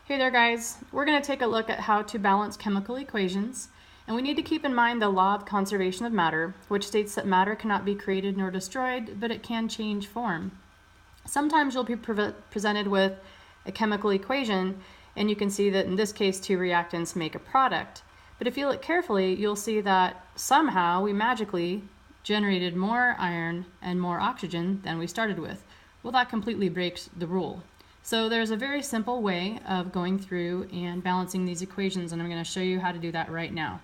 Hey there guys, we're going to take a look at how to balance chemical equations, and we need to keep in mind the law of conservation of matter, which states that matter cannot be created nor destroyed, but it can change form. Sometimes you'll be presented with a chemical equation, and you can see that in this case two reactants make a product. But if you look carefully, you'll see that somehow we magically generated more iron and more oxygen than we started with. Well, that completely breaks the rule. So there's a very simple way of going through and balancing these equations, and I'm going to show you how to do that right now.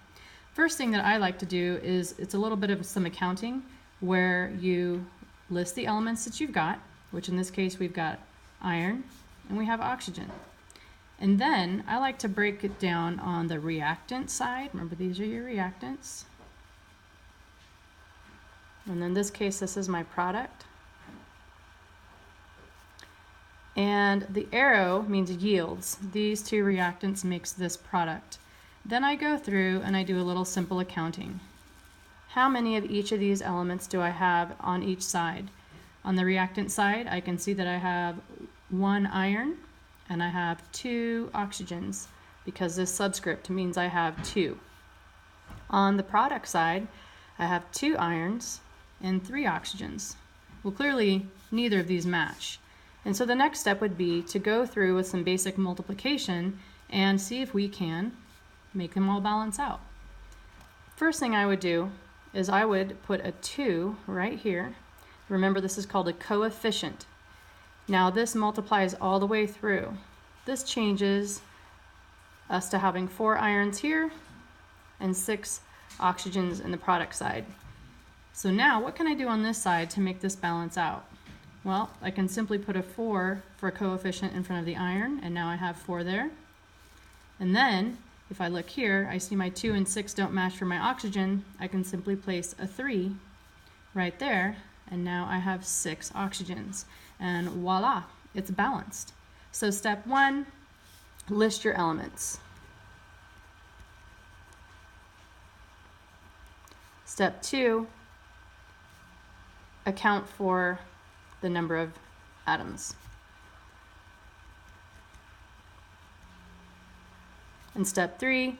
First thing that I like to do is it's a little bit of some accounting where you list the elements that you've got, which in this case we've got iron and we have oxygen. And then I like to break it down on the reactant side. Remember, these are your reactants. And in this case, this is my product. And the arrow means yields. These two reactants makes this product. Then I go through and I do a little simple accounting. How many of each of these elements do I have on each side? On the reactant side, I can see that I have 1 iron and I have 2 oxygens because this subscript means I have 2. On the product side, I have 2 irons and 3 oxygens. Well, clearly neither of these match. And so the next step would be to go through with some basic multiplication and see if we can make them all balance out. First thing I would do is I would put a 2 right here. Remember, this is called a coefficient. Now this multiplies all the way through. This changes us to having 4 irons here and 6 oxygens in the product side. So now what can I do on this side to make this balance out? Well, I can simply put a 4 for a coefficient in front of the iron, and now I have 4 there. And then, if I look here, I see my 2 and 6 don't match for my oxygen. I can simply place a 3 right there, and now I have 6 oxygens. And voila, it's balanced. So step 1, list your elements. Step 2, account for the number of atoms. And step 3,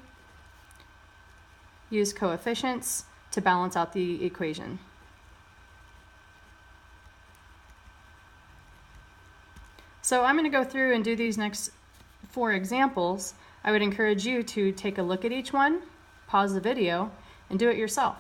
use coefficients to balance out the equation. So I'm going to go through and do these next 4 examples. I would encourage you to take a look at each one, pause the video, and do it yourself.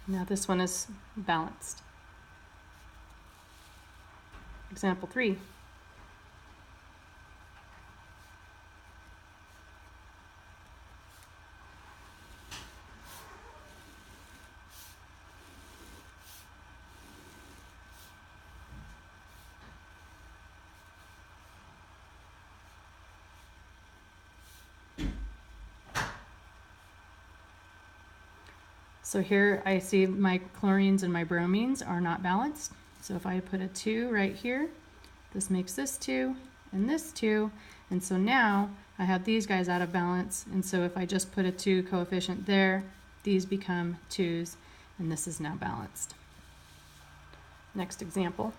Now this one is balanced. Example 3. So here I see my chlorines and my bromines are not balanced. So if I put a 2 right here, this makes this 2 and this 2. And so now I have these guys out of balance. And so if I just put a 2 coefficient there, these become 2s, and this is now balanced. Next example.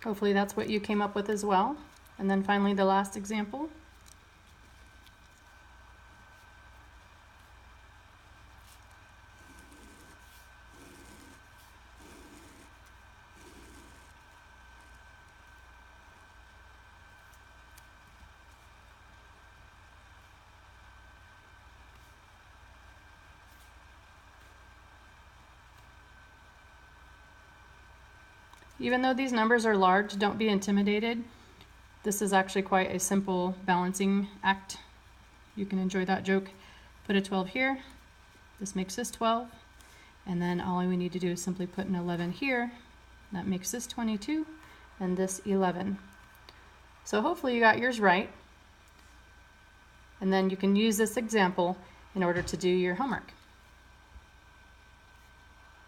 Hopefully that's what you came up with as well. And then finally the last example. Even though these numbers are large, don't be intimidated. This is actually quite a simple balancing act. You can enjoy that joke. Put a 12 here. This makes this 12. And then all we need to do is simply put an 11 here. That makes this 22 and this 11. So hopefully you got yours right. And then you can use this example in order to do your homework.